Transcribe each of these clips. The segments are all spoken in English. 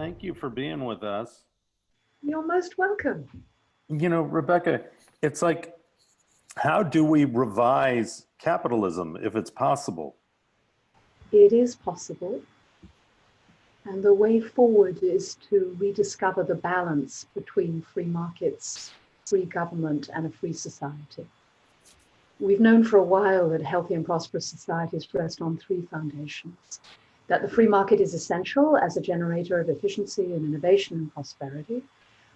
Thank you for being with us. You're most welcome. You know, Rebecca, it's like, how do we revise capitalism if it's possible? It is possible. And the way forward is to rediscover the balance between free markets, free government, and a free society. We've known for a while that healthy and prosperous societies rest on three foundations: that the free market is essential as a generator of efficiency and innovation and prosperity,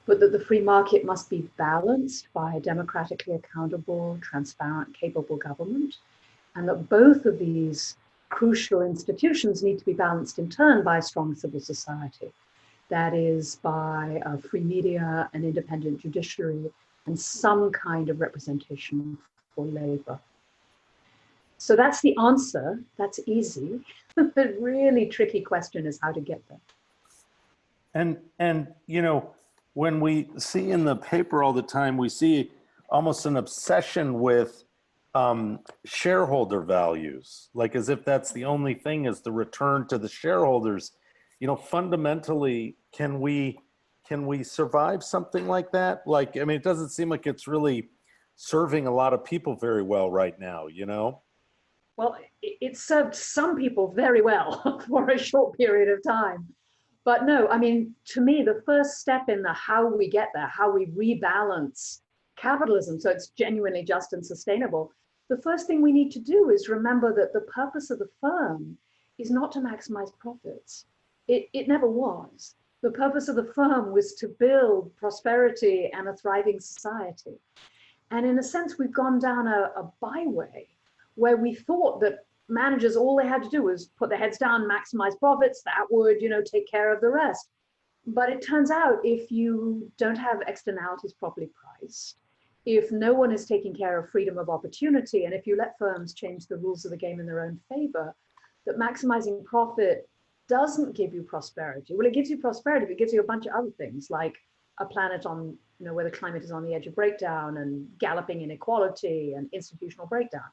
but that the free market must be balanced by a democratically accountable, transparent, capable government, and that both of these crucial institutions need to be balanced in turn by a strong civil society. That is, by a free media, an independent judiciary, and some kind of representation for labor. So that's the answer. That's easy. The really tricky question is how to get there. And you know, when we see in the paper all the time, we see almost an obsession with shareholder values, like as if that's the only thing, is the return to the shareholders. You know, fundamentally, can we survive something like that? Like, I mean, it doesn't seem like it's really serving a lot of people very well right now, you know? Well, it served some people very well for a short period of time. But no, I mean, to me, the first step in the how we get there, how we rebalance capitalism so it's genuinely just and sustainable, the first thing we need to do is remember that the purpose of the firm is not to maximize profits. It never was. The purpose of the firm was to build prosperity and a thriving society. And in a sense, we've gone down a byway where we thought that managers, all they had to do was put their heads down, maximize profits, that would, take care of the rest. But it turns out if you don't have externalities properly priced, if no one is taking care of freedom of opportunity, and if you let firms change the rules of the game in their own favor, that maximizing profit doesn't give you prosperity. Well, it gives you prosperity, but it gives you a bunch of other things, like a planet on, where the climate is on the edge of breakdown, and galloping inequality and institutional breakdown.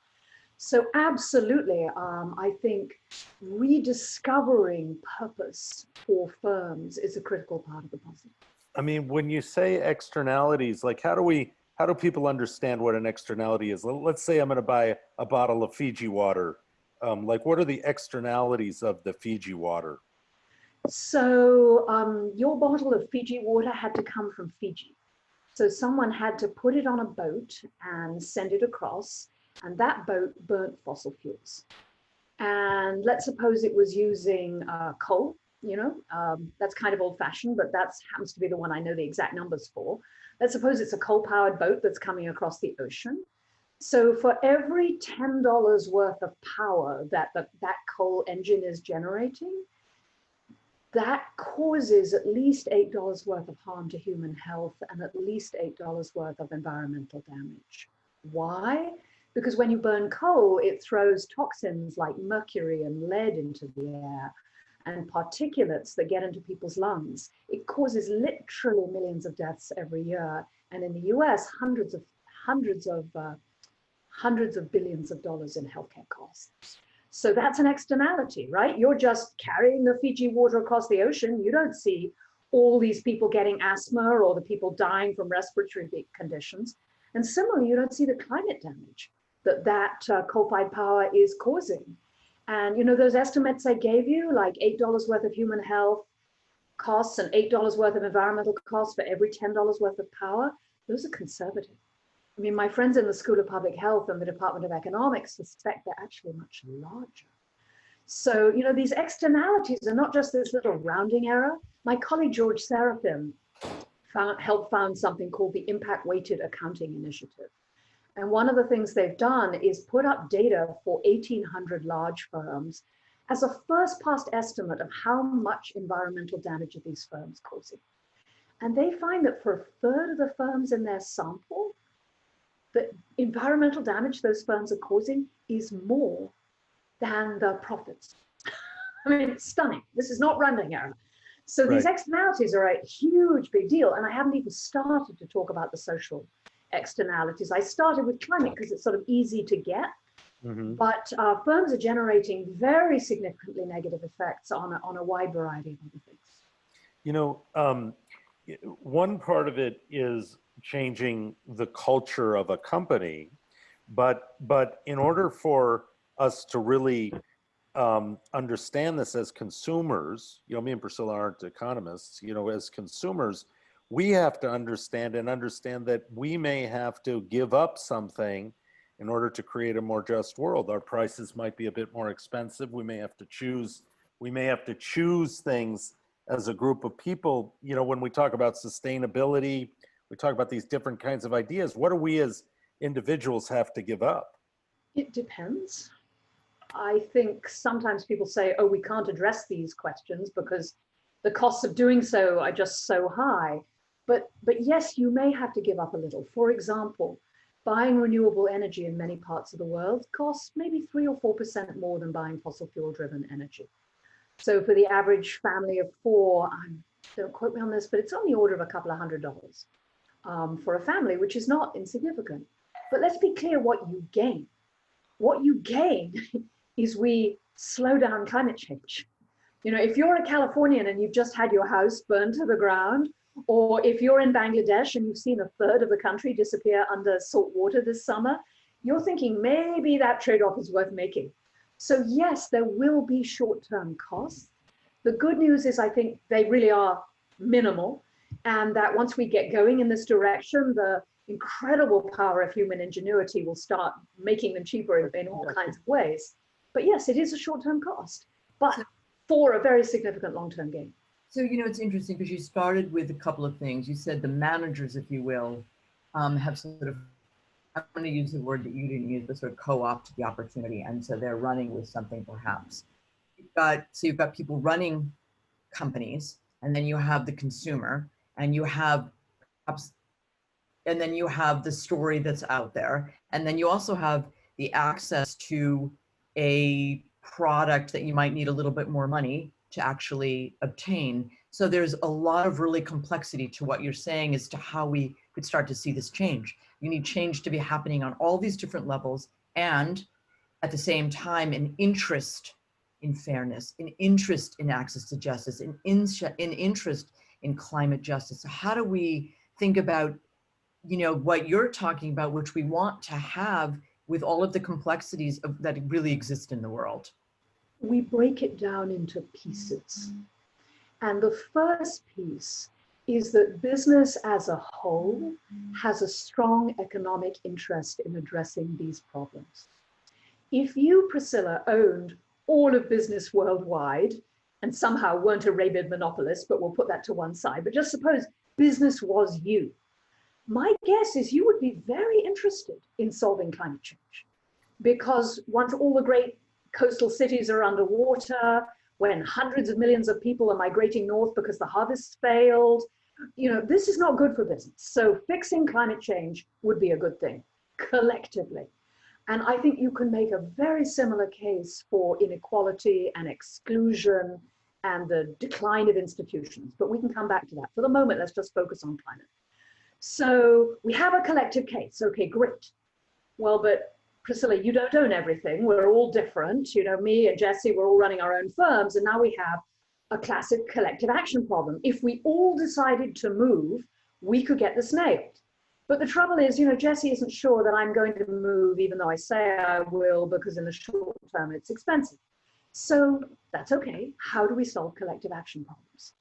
So absolutely, I think rediscovering purpose for firms is a critical part of the puzzle. I mean, when you say externalities, like how do people understand what an externality is? Let's say I'm going to buy a bottle of Fiji water. Like, what are the externalities of the Fiji water? So your bottle of Fiji water had to come from Fiji. So someone had to put it on a boat and send it across, and that boat burnt fossil fuels. And let's suppose it was using coal, that's kind of old fashioned, but that happens to be the one I know the exact numbers for. Let's suppose it's a coal powered boat that's coming across the ocean. So for every $10 worth of power that coal engine is generating, that causes at least $8 worth of harm to human health and at least $8 worth of environmental damage. Why? Because when you burn coal, it throws toxins like mercury and lead into the air and particulates that get into people's lungs. It causes literally millions of deaths every year. And in the US, hundreds of billions of dollars in healthcare costs. So that's an externality, right? You're just carrying the Fiji water across the ocean. You don't see all these people getting asthma or the people dying from respiratory conditions. And similarly, you don't see the climate damage that coal-fired power is causing. And those estimates I gave you, like $8 worth of human health costs and $8 worth of environmental costs for every $10 worth of power, those are conservative. I mean, my friends in the School of Public Health and the Department of Economics suspect they're actually much larger. So, these externalities are not just this little rounding error. My colleague George Serafim helped found something called the Impact Weighted Accounting Initiative. And one of the things they've done is put up data for 1,800 large firms as a first pass estimate of how much environmental damage are these firms causing. And they find that for a third of the firms in their sample, the environmental damage those firms are causing is more than the profits. I mean, it's stunning. This is not rounding error. So these externalities are a huge, big deal. And I haven't even started to talk about the social externalities. I started with climate because it's sort of easy to get, but firms are generating very significantly negative effects on a wide variety of other things. You know, one part of it is changing the culture of a company, but in order for us to really understand this as consumers, you know, me and Priscilla aren't economists, you know, as consumers, we have to understand that we may have to give up something in order to create a more just world. Our prices might be a bit more expensive. We may have to choose things as a group of people. You know, when we talk about sustainability, we talk about these different kinds of ideas. What do we as individuals have to give up? It depends. I think sometimes people say, oh, we can't address these questions because the costs of doing so are just so high. But yes, you may have to give up a little. For example, buying renewable energy in many parts of the world costs maybe 3 or 4% more than buying fossil fuel driven energy. So for the average family of 4, don't quote me on this, but it's on the order of a couple of $100 for a family, which is not insignificant. But let's be clear what you gain. What you gain is we slow down climate change. You know, if you're a Californian and you've just had your house burned to the ground, or if you're in Bangladesh and you've seen a third of the country disappear under salt water this summer, you're thinking maybe that trade-off is worth making. So yes, there will be short-term costs. The good news is I think they really are minimal, and that once we get going in this direction, the incredible power of human ingenuity will start making them cheaper in all kinds of ways. But yes, it is a short-term cost, but for a very significant long-term gain. So, you know, it's interesting because you started with a couple of things. You said the managers, if you will, have sort of, I'm going to use the word that you didn't use, but sort of co-opt the opportunity. And so they're running with something perhaps. You've got people running companies, and then you have the consumer, and you have the story that's out there. And then you also have the access to a product that you might need a little bit more money to actually obtain. So there's a lot of really complexity to what you're saying as to how we could start to see this change. You need change to be happening on all these different levels, and at the same time, an interest in fairness, an interest in access to justice, an interest in climate justice. So how do we think about, you know, what you're talking about, which we want to have with all of the complexities that really exist in the world? We break it down into pieces. And the first piece is that business as a whole has a strong economic interest in addressing these problems. If you, Priscilla, owned all of business worldwide and somehow weren't a rabid monopolist, but we'll put that to one side, but just suppose business was you, my guess is you would be very interested in solving climate change, because once all the great coastal cities are underwater, when hundreds of millions of people are migrating north because the harvests failed, you know, this is not good for business. So fixing climate change would be a good thing collectively. And I think you can make a very similar case for inequality and exclusion and the decline of institutions, but we can come back to that. For the moment, let's just focus on climate. So we have a collective case. Okay, great. Well, but Priscilla, you don't own everything. We're all different. You know, me and Jesse, we're all running our own firms. And now we have a classic collective action problem. If we all decided to move, we could get this nailed. But the trouble is, you know, Jesse isn't sure that I'm going to move, even though I say I will, because in the short term, it's expensive. So that's okay. How do we solve collective action problems?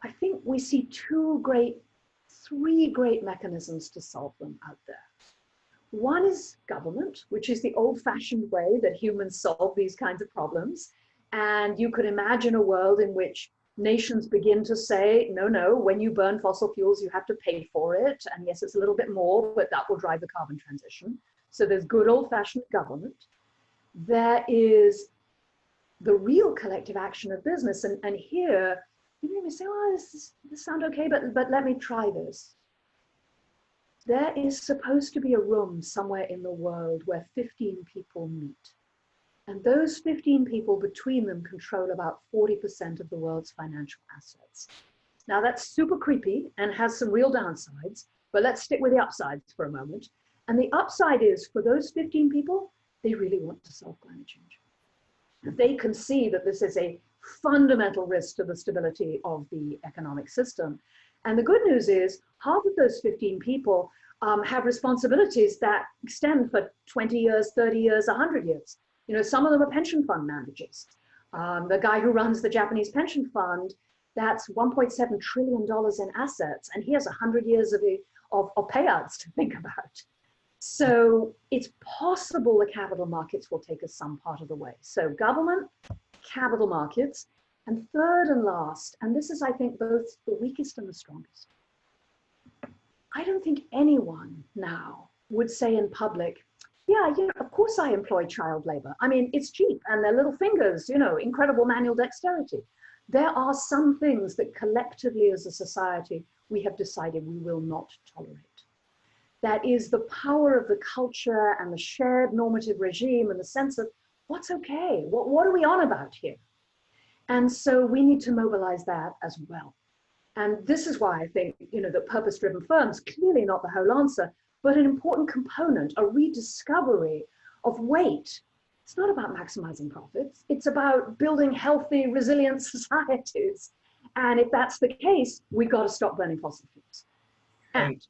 I think we see three great mechanisms to solve them out there. One is government, which is the old-fashioned way that humans solve these kinds of problems. And you could imagine a world in which nations begin to say, no, when you burn fossil fuels, you have to pay for it. And yes, it's a little bit more, but that will drive the carbon transition. So there's good old-fashioned government. There is the real collective action of business. And here, you may say, oh, this sounds okay, but let me try this. There is supposed to be a room somewhere in the world where 15 people meet. And those 15 people between them control about 40% of the world's financial assets. Now that's super creepy and has some real downsides, but let's stick with the upsides for a moment. And the upside is, for those 15 people, they really want to solve climate change. They can see that this is a fundamental risk to the stability of the economic system. And the good news is half of those 15 people have responsibilities that extend for 20 years, 30 years, 100 years. You know, some of them are pension fund managers. The guy who runs the Japanese pension fund, that's $1.7 trillion in assets, and he has 100 years of payouts to think about. So it's possible the capital markets will take us some part of the way. So government, capital markets, and third and last, and this is, I think, both the weakest and the strongest. I don't think anyone now would say in public, yeah, you know, of course I employ child labor. I mean, it's cheap and their little fingers, you know, incredible manual dexterity. There are some things that collectively as a society, we have decided we will not tolerate. That is the power of the culture and the shared normative regime and the sense of what's okay, what are we on about here? And so we need to mobilize that as well. And this is why I think, you know, that purpose-driven firms, clearly not the whole answer, but an important component, a rediscovery of weight. It's not about maximizing profits. It's about building healthy, resilient societies. And if that's the case, we've got to stop burning fossil fuels. And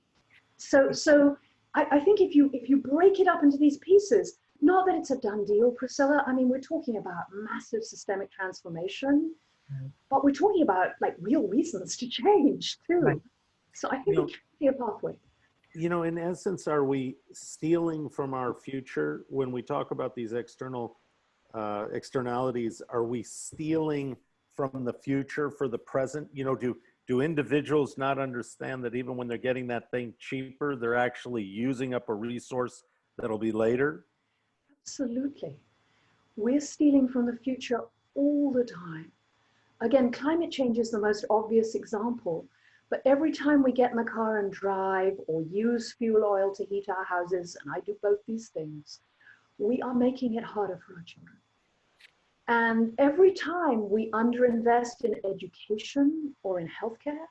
so I think if you break it up into these pieces, not that it's a done deal, Priscilla. I mean, we're talking about massive systemic transformation, but we're talking about like real reasons to change too. Right. So I think it can be a pathway. You know, in essence, are we stealing from our future when we talk about these external externalities? Are we stealing from the future for the present? You know, do individuals not understand that even when they're getting that thing cheaper, they're actually using up a resource that'll be later? Absolutely. We're stealing from the future all the time. Again, climate change is the most obvious example, but every time we get in the car and drive or use fuel oil to heat our houses, and I do both these things, we are making it harder for our children. And every time we underinvest in education or in healthcare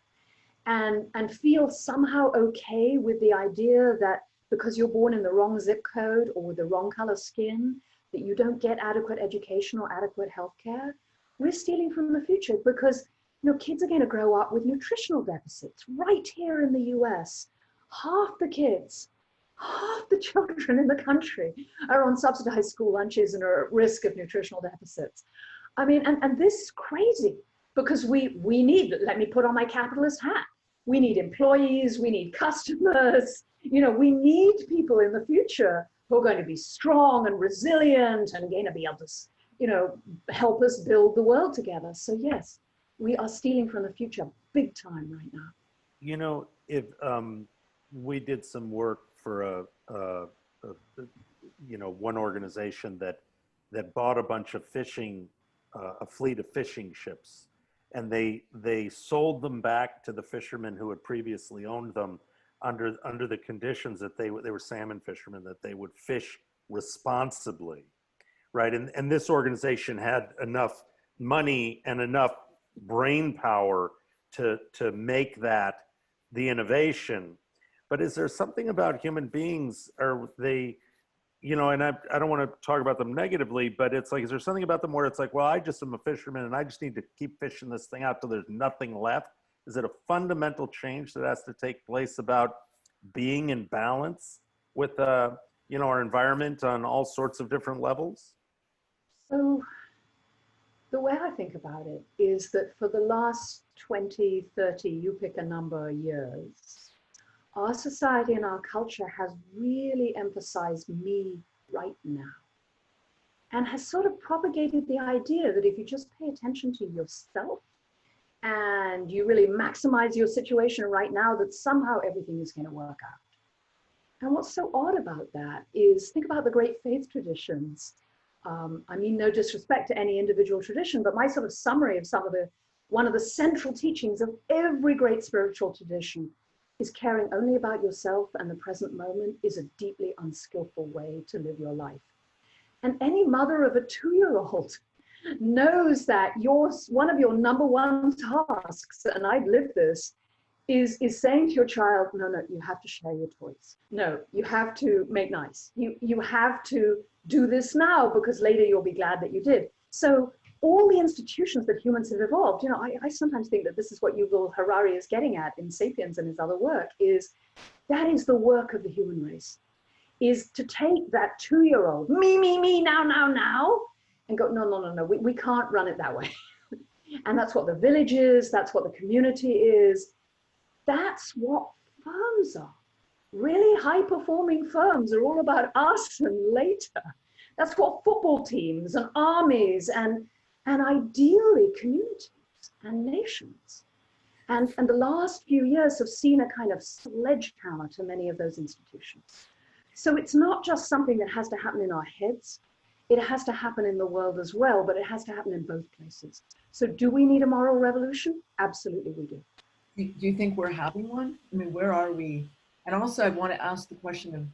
and feel somehow okay with the idea that because you're born in the wrong zip code or with the wrong color skin, that you don't get adequate education or adequate healthcare, we're stealing from the future because, you know, kids are going to grow up with nutritional deficits right here in the US. Half the kids, half the children in the country are on subsidized school lunches and are at risk of nutritional deficits. I mean, and this is crazy because we need, let me put on my capitalist hat. We need employees, we need customers, you know, we need people in the future who are going to be strong and resilient and going to be able to, you know, help us build the world together. So yes, we are stealing from the future big time right now. You know, if we did some work for you know, one organization that bought a bunch of fishing, a fleet of fishing ships, and they sold them back to the fishermen who had previously owned them under the conditions that they were salmon fishermen, that they would fish responsibly, right? And this organization had enough money and enough brain power to make that the innovation. But is there something about human beings, are they, you know, and I don't want to talk about them negatively, but it's like, is there something about them where it's like, well, I just am a fisherman and I just need to keep fishing this thing out till there's nothing left? Is it a fundamental change that has to take place about being in balance with, you know, our environment on all sorts of different levels? So the way I think about it is that for the last 20, 30, you pick a number of years, our society and our culture has really emphasized me right now and has sort of propagated the idea that if you just pay attention to yourself and you really maximize your situation right now, that somehow everything is going to work out. And what's so odd about that is, think about the great faith traditions. I mean, no disrespect to any individual tradition, but my sort of summary of one of the central teachings of every great spiritual tradition is caring only about yourself and the present moment is a deeply unskillful way to live your life. And any mother of a 2-year-old knows that one of your number one tasks, and I've lived this, is saying to your child, no, you have to share your toys. No, you have to make nice. You have to do this now because later you'll be glad that you did. So all the institutions that humans have evolved, I sometimes think that this is what Yuval Harari is getting at in *Sapiens* and his other work, is that is the work of the human race, is to take that 2-year-old, me, now, and go, no, we can't run it that way. And that's what the village is, that's what the community is. That's what firms are. Really high-performing firms are all about us and later. That's what football teams and armies and ideally communities and nations. And the last few years have seen a kind of sledgehammer to many of those institutions. So it's not just something that has to happen in our heads. It has to happen in the world as well, but it has to happen in both places. So do we need a moral revolution? Absolutely we do. Do you think we're having one? I mean, where are we? And also I want to ask the question of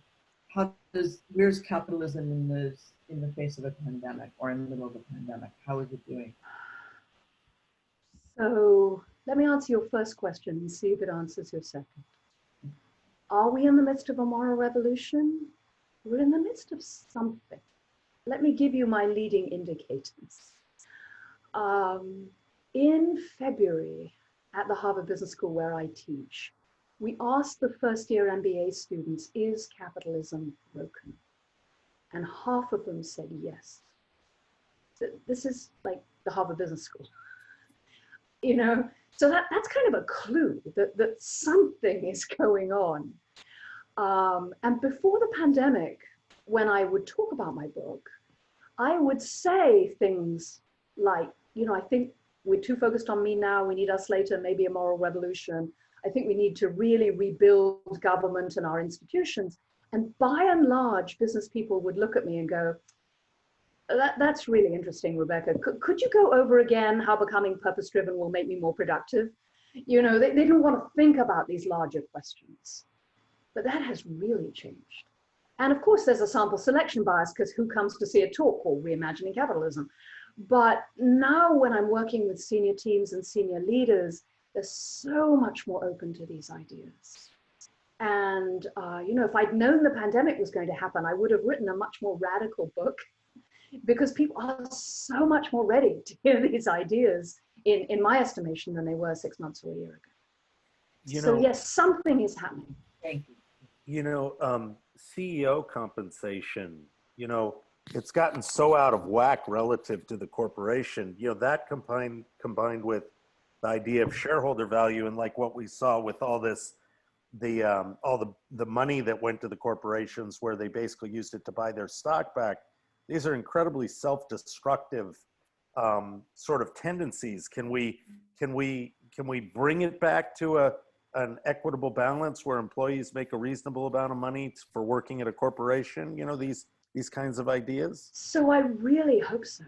where's capitalism in the face of a pandemic or in the middle of a pandemic? How is it doing? So let me answer your first question and see if it answers your second. Are we in the midst of a moral revolution? We're in the midst of something. Let me give you my leading indicators. In February at the Harvard Business School where I teach, we asked the first-year MBA students, is capitalism broken? And half of them said yes. So this is like the Harvard Business School. So that's kind of a clue that something is going on. And before the pandemic, when I would talk about my book, I would say things like, I think we're too focused on me now, we need us later, maybe a moral revolution. I think we need to really rebuild government and our institutions. And by and large, business people would look at me and go, that's really interesting, Rebecca. Could you go over again how becoming purpose-driven will make me more productive? They didn't want to think about these larger questions. But that has really changed. And of course, there's a sample selection bias because who comes to see a talk called Reimagining Capitalism? But now when I'm working with senior teams and senior leaders, they're so much more open to these ideas. And, if I'd known the pandemic was going to happen, I would have written a much more radical book because people are so much more ready to hear these ideas, in my estimation, than they were 6 months or a year ago. So yes, something is happening. Thank you. CEO compensation, it's gotten so out of whack relative to the corporation, that combined with the idea of shareholder value and like what we saw with all this, all the money that went to the corporations where they basically used it to buy their stock back. These are incredibly self-destructive sort of tendencies. Can we bring it back to an equitable balance where employees make a reasonable amount of money for working at a corporation? These kinds of ideas. So I really hope so.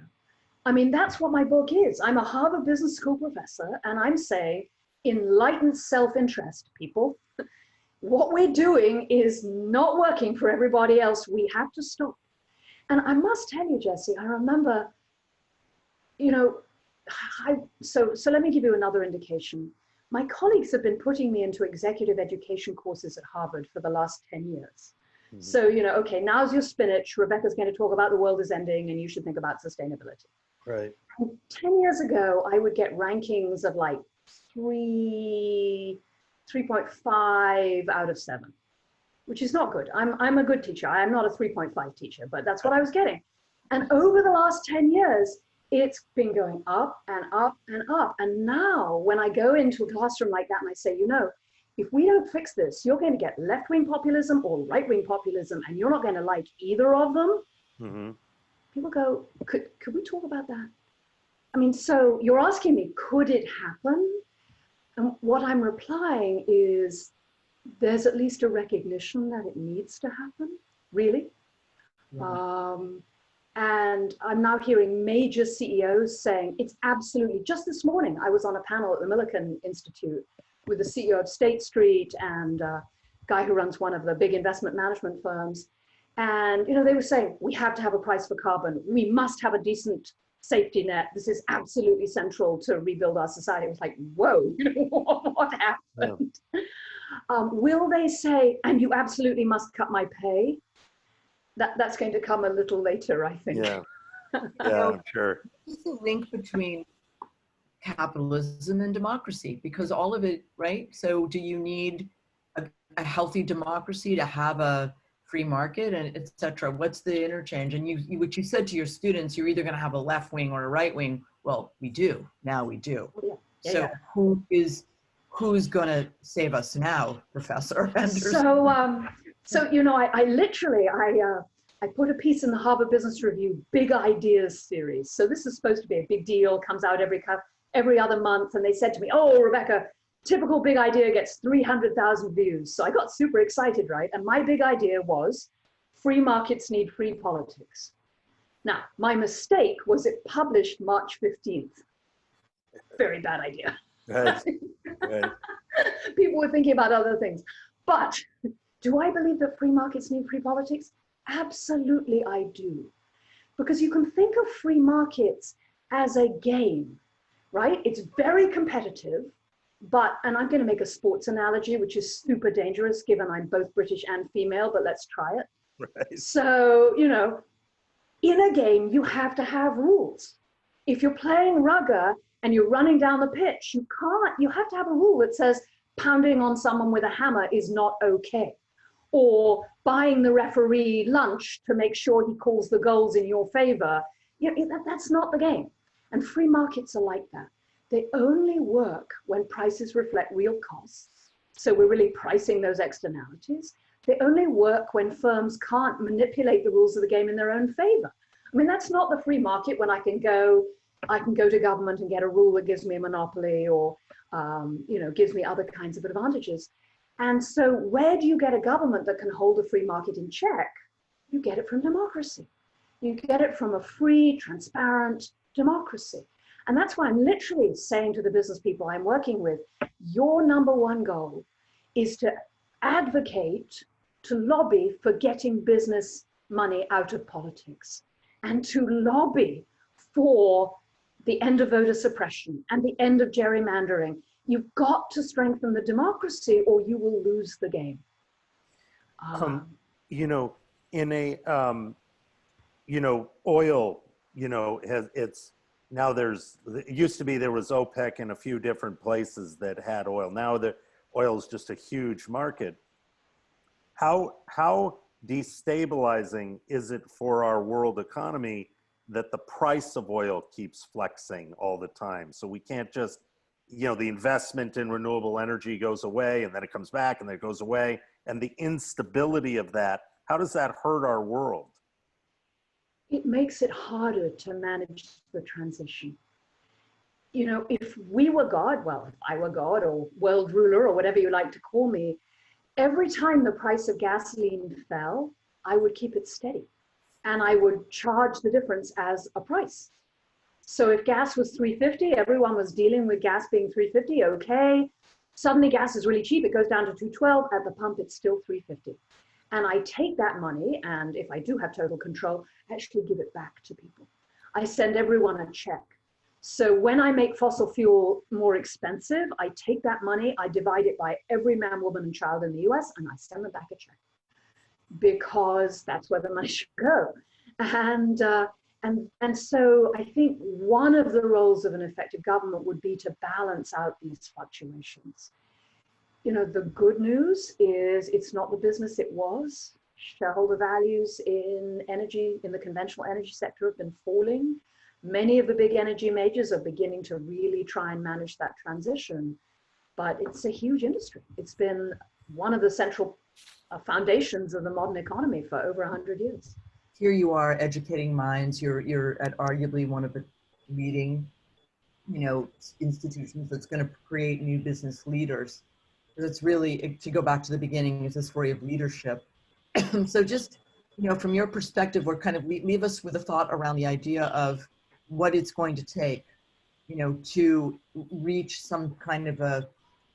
I mean, that's what my book is. I'm a Harvard Business School professor, and I'm saying enlightened self-interest, people. What we're doing is not working for everybody else. We have to stop. And I must tell you, Jesse, I remember, so let me give you another indication. My colleagues have been putting me into executive education courses at Harvard for the last 10 years. Mm-hmm. So, okay, now's your spinach. Rebecca's going to talk about the world is ending and you should think about sustainability. Right. And 10 years ago, I would get rankings of like 3.5 out of 7, which is not good. I'm a good teacher. I am not a 3.5 teacher, but that's what I was getting. And over the last 10 years, it's been going up and up and up. And now when I go into a classroom like that and I say, if we don't fix this, you're going to get left-wing populism or right-wing populism, and you're not going to like either of them. Mm-hmm. People go, could we talk about that? I mean, so you're asking me, could it happen? And what I'm replying is, there's at least a recognition that it needs to happen, really. Yeah. And I'm now hearing major CEOs saying it's absolutely, just this morning, I was on a panel at the Millikan Institute with the CEO of State Street and a guy who runs one of the big investment management firms. And, they were saying, we have to have a price for carbon. We must have a decent safety net. This is absolutely central to rebuild our society. It was like, whoa, what happened? Yeah. Will they say, and you absolutely must cut my pay? That's going to come a little later, I think. Yeah. Yeah, I'm sure. What's the link between capitalism and democracy? Because all of it, right? So do you need a healthy democracy to have a free market, and et cetera? What's the interchange? And what you said to your students, you're either going to have a left wing or a right wing. Well, we do. Now we do. Yeah. Yeah, So yeah. who's going to save us now, Professor Henderson? So I literally I put a piece in the Harvard Business Review, Big Ideas series. So this is supposed to be a big deal, comes out every other month. And they said to me, oh, Rebecca, typical big idea gets 300,000 views. So I got super excited, right? And my big idea was free markets need free politics. Now, my mistake was it published March 15th. Very bad idea. Right. Right. People were thinking about other things. But do I believe that free markets need free politics? Absolutely, I do. Because you can think of free markets as a game, right? It's very competitive, and I'm going to make a sports analogy, which is super dangerous given I'm both British and female, but let's try it. Right. So, in a game, you have to have rules. If you're playing rugby and you're running down the pitch, you have to have a rule that says pounding on someone with a hammer is not okay. Or buying the referee lunch to make sure he calls the goals in your favor. That's not the game. And free markets are like that. They only work when prices reflect real costs. So we're really pricing those externalities. They only work when firms can't manipulate the rules of the game in their own favor. I mean, that's not the free market when I can go to government and get a rule that gives me a monopoly or gives me other kinds of advantages. And so where do you get a government that can hold a free market in check? You get it from democracy. You get it from a free, transparent democracy. And that's why I'm literally saying to the business people I'm working with, your number one goal is to advocate, to lobby for getting business money out of politics and to lobby for the end of voter suppression and the end of gerrymandering. You've got to strengthen the democracy or you will lose the game. In a, oil, it used to be there was OPEC in a few different places that had oil. Now the oil is just a huge market. How destabilizing is it for our world economy that the price of oil keeps flexing all the time? So we can't just, the investment in renewable energy goes away and then it comes back and then it goes away. And the instability of that, how does that hurt our world? It makes it harder to manage the transition. If we were God, well, if I were God or world ruler or whatever you like to call me, every time the price of gasoline fell, I would keep it steady and I would charge the difference as a price. So if gas was $3.50, everyone was dealing with gas being $3.50, okay. Suddenly gas is really cheap, it goes down to $2.12, at the pump it's still $3.50. And I take that money, and if I do have total control, I actually give it back to people. I send everyone a check. So when I make fossil fuel more expensive, I take that money, I divide it by every man, woman, and child in the US, and I send them back a check. Because that's where the money should go. And so I think one of the roles of an effective government would be to balance out these fluctuations. The good news is it's not the business it was. Shareholder values in energy, in the conventional energy sector have been falling. Many of the big energy majors are beginning to really try and manage that transition, but it's a huge industry. It's been one of the central foundations of the modern economy for over 100 years. Here you are educating minds. You're at arguably one of the leading, institutions that's going to create new business leaders. It's really, to go back to the beginning, is this story of leadership. So just, from your perspective, or kind of leave us with a thought around the idea of what it's going to take, to reach some kind of a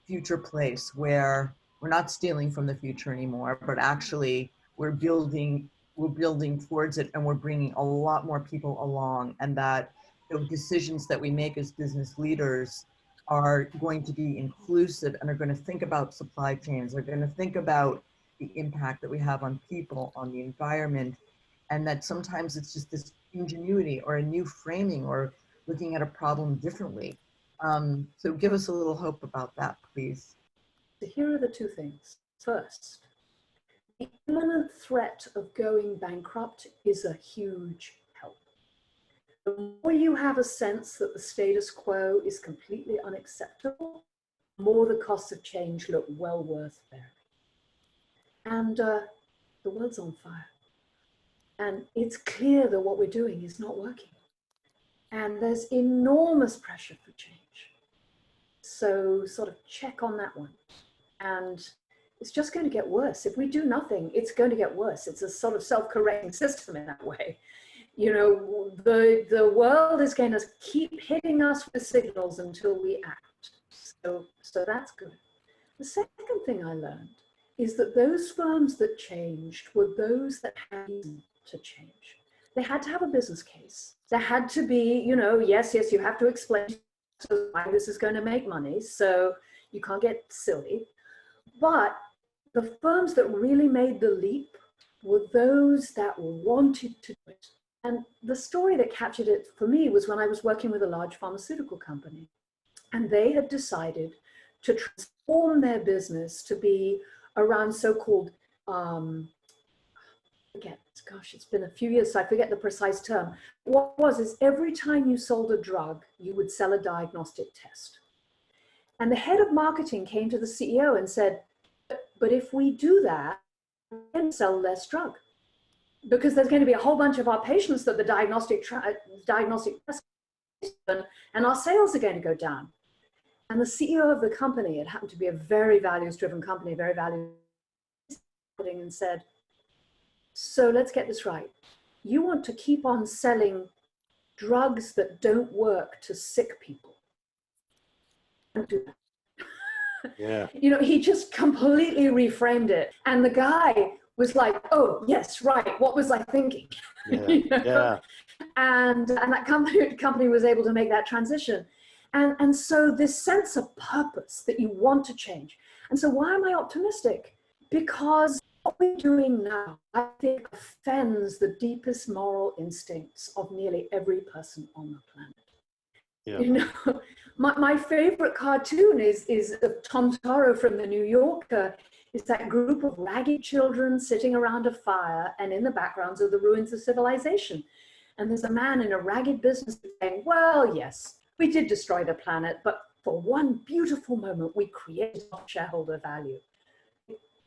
future place where we're not stealing from the future anymore, but actually we're building towards it, and we're bringing a lot more people along, and that the decisions that we make as business leaders are going to be inclusive and are going to think about supply chains, are going to think about the impact that we have on people, on the environment, and that sometimes it's just this ingenuity or a new framing or looking at a problem differently. So give us a little hope about that, please. So here are the two things. First, the imminent threat of going bankrupt is a huge help. The more you have a sense that the status quo is completely unacceptable, the more the costs of change look well worth bearing. And the world's on fire. And it's clear that what we're doing is not working. And there's enormous pressure for change. So sort of check on that one. And it's just going to get worse. If we do nothing, it's going to get worse. It's a sort of self-correcting system in that way. You know, the world is going to keep hitting us with signals until we act. So that's good. The second thing I learned is that those firms that changed were those that had to change. They had to have a business case. There had to be, you know, yes, you have to explain why this is going to make money. So you can't get silly. But the firms that really made the leap were those that wanted to do it. And the story that captured it for me was when I was working with a large pharmaceutical company. And they had decided to transform their business to be around so-called, it's been a few years, so I forget the precise term. What it was is every time you sold a drug, you would sell a diagnostic test. And the head of marketing came to the CEO and said, but if we do that, we can sell less drug. Because there's going to be a whole bunch of our patients that the diagnostic test, and our sales are going to go down. And the CEO of the company, it happened to be a very values-driven company, very values, and said, so let's get this right. You want to keep on selling drugs that don't work to sick people. Don't do that. Yeah. You know, he just completely reframed it. And the guy was like, oh, yes, right. What was I thinking? Yeah. You know? Yeah. And that company was able to make that transition. And so this sense of purpose that you want to change. And so why am I optimistic? Because what we're doing now, I think, offends the deepest moral instincts of nearly every person on the planet. Yeah. You know, my favorite cartoon is of Tom Toro from the New Yorker. It's that group of ragged children sitting around a fire, and in the backgrounds are the ruins of civilization. And there's a man in a ragged business saying, well, yes, we did destroy the planet, but for one beautiful moment, we created shareholder value.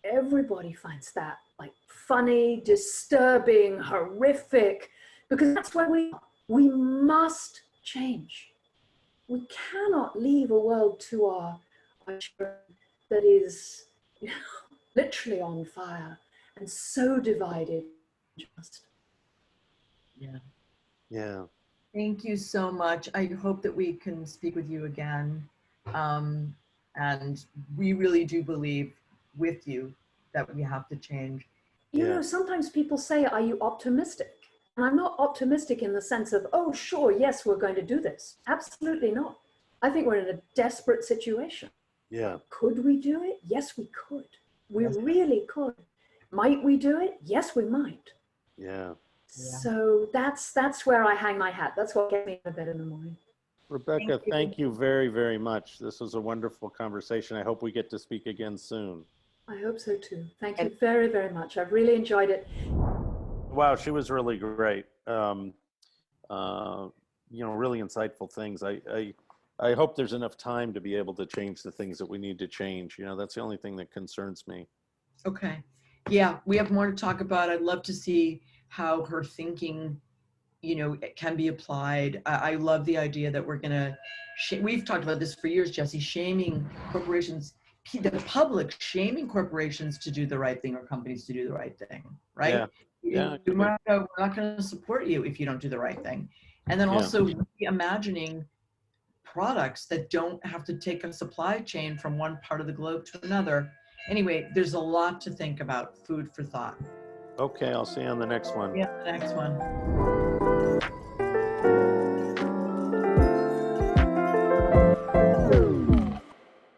Everybody finds that like funny, disturbing, horrific, because that's where we must change. We cannot leave a world to our children that is, you know, literally on fire and so divided. Yeah. Yeah. Thank you so much. I hope that we can speak with you again. And we really do believe with you that we have to change. You know, sometimes people say, are you optimistic? And I'm not optimistic in the sense of, oh, sure, yes, we're going to do this. Absolutely not. I think we're in a desperate situation. Yeah. Could we do it? Yes, we could. We really could. Might we do it? Yes, we might. Yeah. So that's where I hang my hat. That's what gets me out of bed in the morning. Rebecca, thank you very, very much. This was a wonderful conversation. I hope we get to speak again soon. I hope so too. Thank you very, very much. I've really enjoyed it. Wow, she was really great. You know, really insightful things. I hope there's enough time to be able to change the things that we need to change. You know, that's the only thing that concerns me. Okay. Yeah, we have more to talk about. I'd love to see how her thinking, you know, can be applied. I love the idea that we're going to, we've talked about this for years, Jesse, shaming corporations, the public shaming corporations to do the right thing or companies to do the right thing, right? Yeah. We're not going to support you if you don't do the right thing. And then also imagining products that don't have to take a supply chain from one part of the globe to another. Anyway, there's a lot to think about. Food for thought. Okay, I'll see you on the next one. Yeah, the next one.